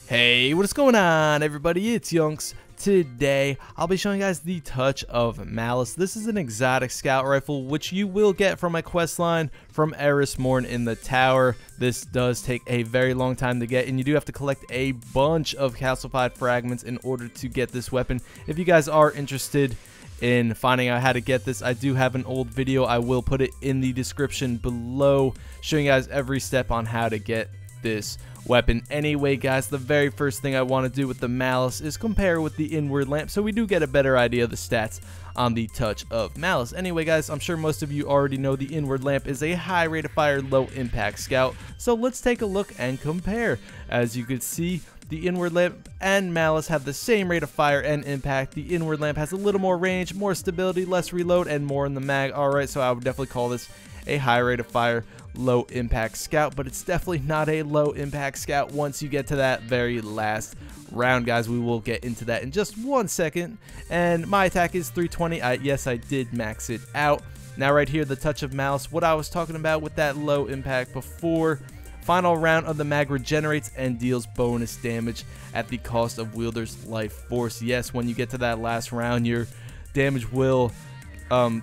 Hey, what's going on, everybody? It's YunKs. Today, I'll be showing you guys the Touch of Malice. This is an exotic scout rifle, which you will get from my quest line from Eris Morn in the tower. This does take a very long time to get, and you do have to collect a bunch of calcified fragments in order to get this weapon. If you guys are interested in finding out how to get this, I do have an old video. I will put it in the description below, showing you guys every step on how to get this weapon. Anyway, guys, the very first thing I want to do with the Malice is compare with the Inward Lamp, so we do get a better idea of the stats on the Touch of Malice. Anyway, guys, I'm sure most of you already know the Inward Lamp is a high rate of fire, low impact scout, so let's take a look and compare. As you can see, the Inward Lamp and Malice have the same rate of fire and impact. The Inward Lamp has a little more range, more stability, less reload, and more in the mag. Alright, so I would definitely call this a high rate of fire, low impact scout, but it's definitely not a low impact scout once you get to that very last round, guys. We will get into that in just 1 second. And my attack is 320. Yes, I did max it out. Now right here, the Touch of Malice, what I was talking about with that low impact before. Final round of the mag regenerates and deals bonus damage at the cost of wielder's life force. Yes, when you get to that last round, your damage will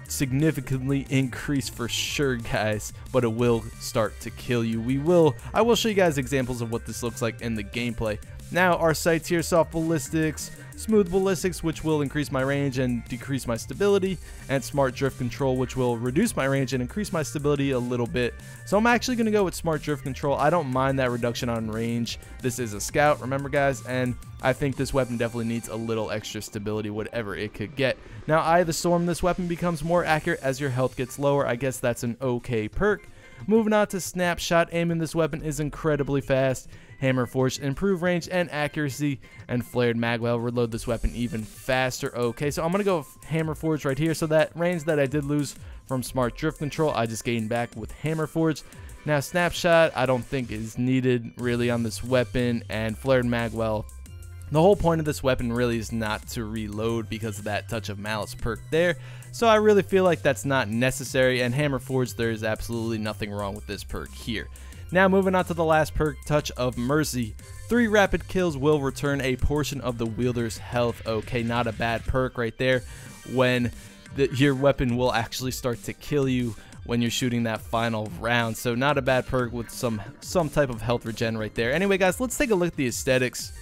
significantly increase for sure, guys, but it will start to kill you. I will show you guys examples of what this looks like in the gameplay. Now our sights here: soft ballistics, smooth ballistics, which will increase my range and decrease my stability, and smart drift control, which will reduce my range and increase my stability a little bit. So I'm actually going to go with smart drift control. I don't mind that reduction on range. This is a scout, remember, guys, and I think this weapon definitely needs a little extra stability, whatever it could get. Now, Eye of the Storm, this weapon becomes more accurate as your health gets lower. I guess that's an okay perk. Moving on to Snapshot, aiming this weapon is incredibly fast. Hammer Forged, improve range and accuracy, and Flared Magwell, reload this weapon even faster. Okay, so I'm going to go with Hammer Forged right here, so that range that I did lose from Smart Drift Control, I just gained back with Hammer Forged. Now, Snapshot, I don't think is needed really on this weapon, and Flared Magwell, the whole point of this weapon really is not to reload because of that Touch of Malice perk there. So I really feel like that's not necessary, and Hammer Forged, there is absolutely nothing wrong with this perk here. Now moving on to the last perk, Touch of Mercy. 3 rapid kills will return a portion of the wielder's health. Okay, not a bad perk right there, when your weapon will actually start to kill you when you're shooting that final round. So not a bad perk with some type of health regen right there. Anyway, guys, let's take a look at the aesthetics.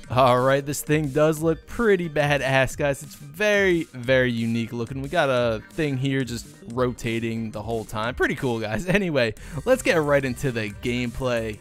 Alright, this thing does look pretty badass, guys. It's very, very unique looking. We got a thing here just rotating the whole time. Pretty cool, guys. Anyway, let's get right into the gameplay.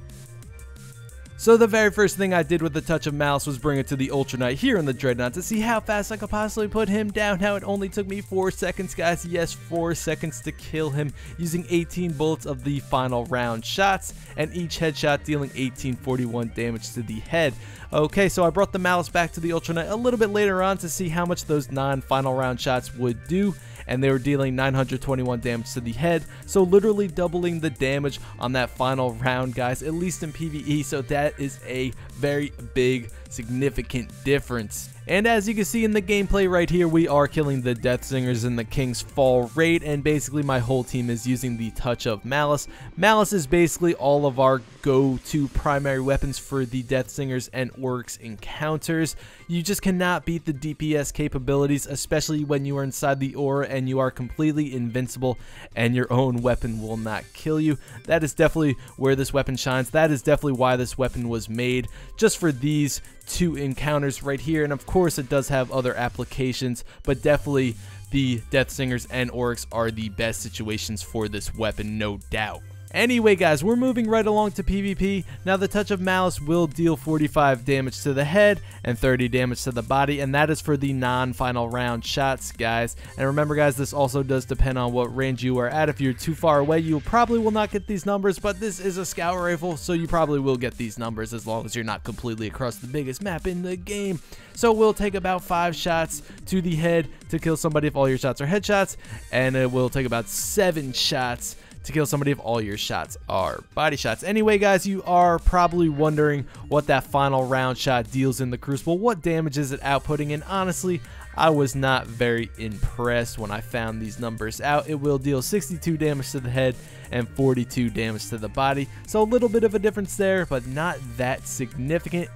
So the very first thing I did with the Touch of Malice was bring it to the Ultra Knight here in the Dreadnought to see how fast I could possibly put him down. Now it only took me 4 seconds, guys. Yes, 4 seconds to kill him using 18 bullets of the final round shots, and each headshot dealing 1841 damage to the head. Okay, so I brought the Malice back to the Ultra Knight a little bit later on to see how much those non-final round shots would do, and they were dealing 921 damage to the head, so literally doubling the damage on that final round, guys, at least in PvE. So that is a very big, significant difference. And as you can see in the gameplay right here, we are killing the Death Singers in the King's Fall raid, and basically my whole team is using the Touch of Malice. Malice is basically all of our go-to primary weapons for the Death Singers and Orcs encounters. You just cannot beat the DPS capabilities, especially when you are inside the aura and you are completely invincible and your own weapon will not kill you. That is definitely where this weapon shines. That is definitely why this weapon was made, just for these 2 encounters right here. And of course it does have other applications, but definitely the Death Singers and Orcs are the best situations for this weapon, no doubt. Anyway, guys, we're moving right along to PvP. Now the Touch of Malice will deal 45 damage to the head and 30 damage to the body, and that is for the non-final round shots, guys. And remember, guys, this also does depend on what range you are at. If you're too far away, you probably will not get these numbers, but this is a scout rifle, so you probably will get these numbers as long as you're not completely across the biggest map in the game. So it will take about 5 shots to the head to kill somebody if all your shots are headshots, and it will take about 7 shots to kill somebody if all your shots are body shots. Anyway, guys, you are probably wondering what that final round shot deals in the Crucible. What damage is it outputting? And honestly, I was not very impressed when I found these numbers out. It will deal 62 damage to the head and 42 damage to the body, so a little bit of a difference there, but not that significant.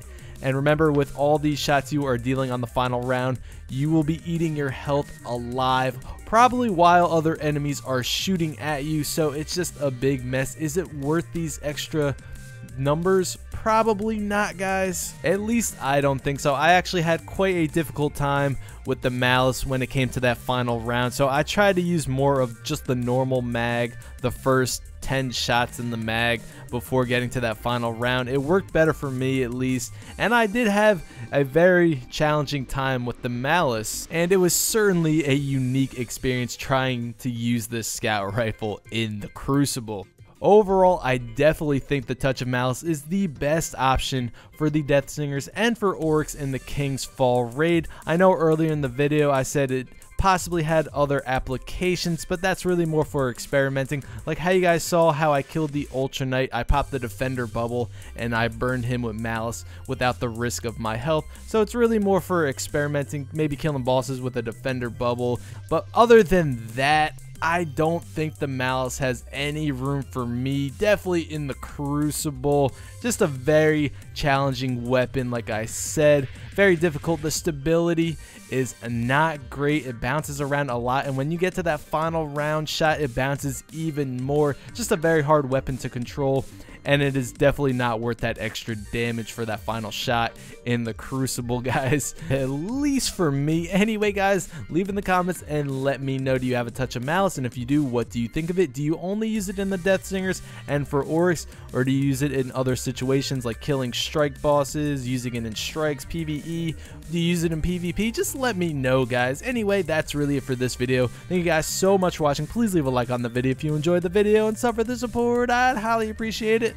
And remember, with all these shots you are dealing on the final round, you will be eating your health alive, probably while other enemies are shooting at you, so it's just a big mess. Is it worth these extra numbers? Probably not, guys. At least I don't think so. I actually had quite a difficult time with the Malice when it came to that final round, so I tried to use more of just the normal mag, the first 10 shots in the mag before getting to that final round. It worked better for me, at least, and I did have a very challenging time with the Malice, and it was certainly a unique experience trying to use this scout rifle in the Crucible. Overall, I definitely think the Touch of Malice is the best option for the Death Stingers and for Oryx in the King's Fall raid. I know earlier in the video I said it possibly had other applications, but that's really more for experimenting, like how you guys saw how I killed the Ultra Knight. I popped the Defender bubble and I burned him with Malice without the risk of my health, so it's really more for experimenting, maybe killing bosses with a Defender bubble. But other than that, I don't think the Malice has any room for me, definitely in the Crucible. Just a very challenging weapon, like I said, very difficult. The stability is not great. It bounces around a lot, and when you get to that final round shot, it bounces even more. Just a very hard weapon to control, and it is definitely not worth that extra damage for that final shot in the Crucible, guys, at least for me. Anyway, guys, leave in the comments and let me know, do you have a Touch of Malice, and if you do, what do you think of it? Do you only use it in the Death Stingers and for Oryx, or do you use it in other situations like killing strike bosses, using it in strikes, PvE? Do you use it in PvP? Just let me know, guys. Anyway, that's really it for this video. Thank you guys so much for watching. Please leave a like on the video if you enjoyed the video and suffer the support. I'd highly appreciate it.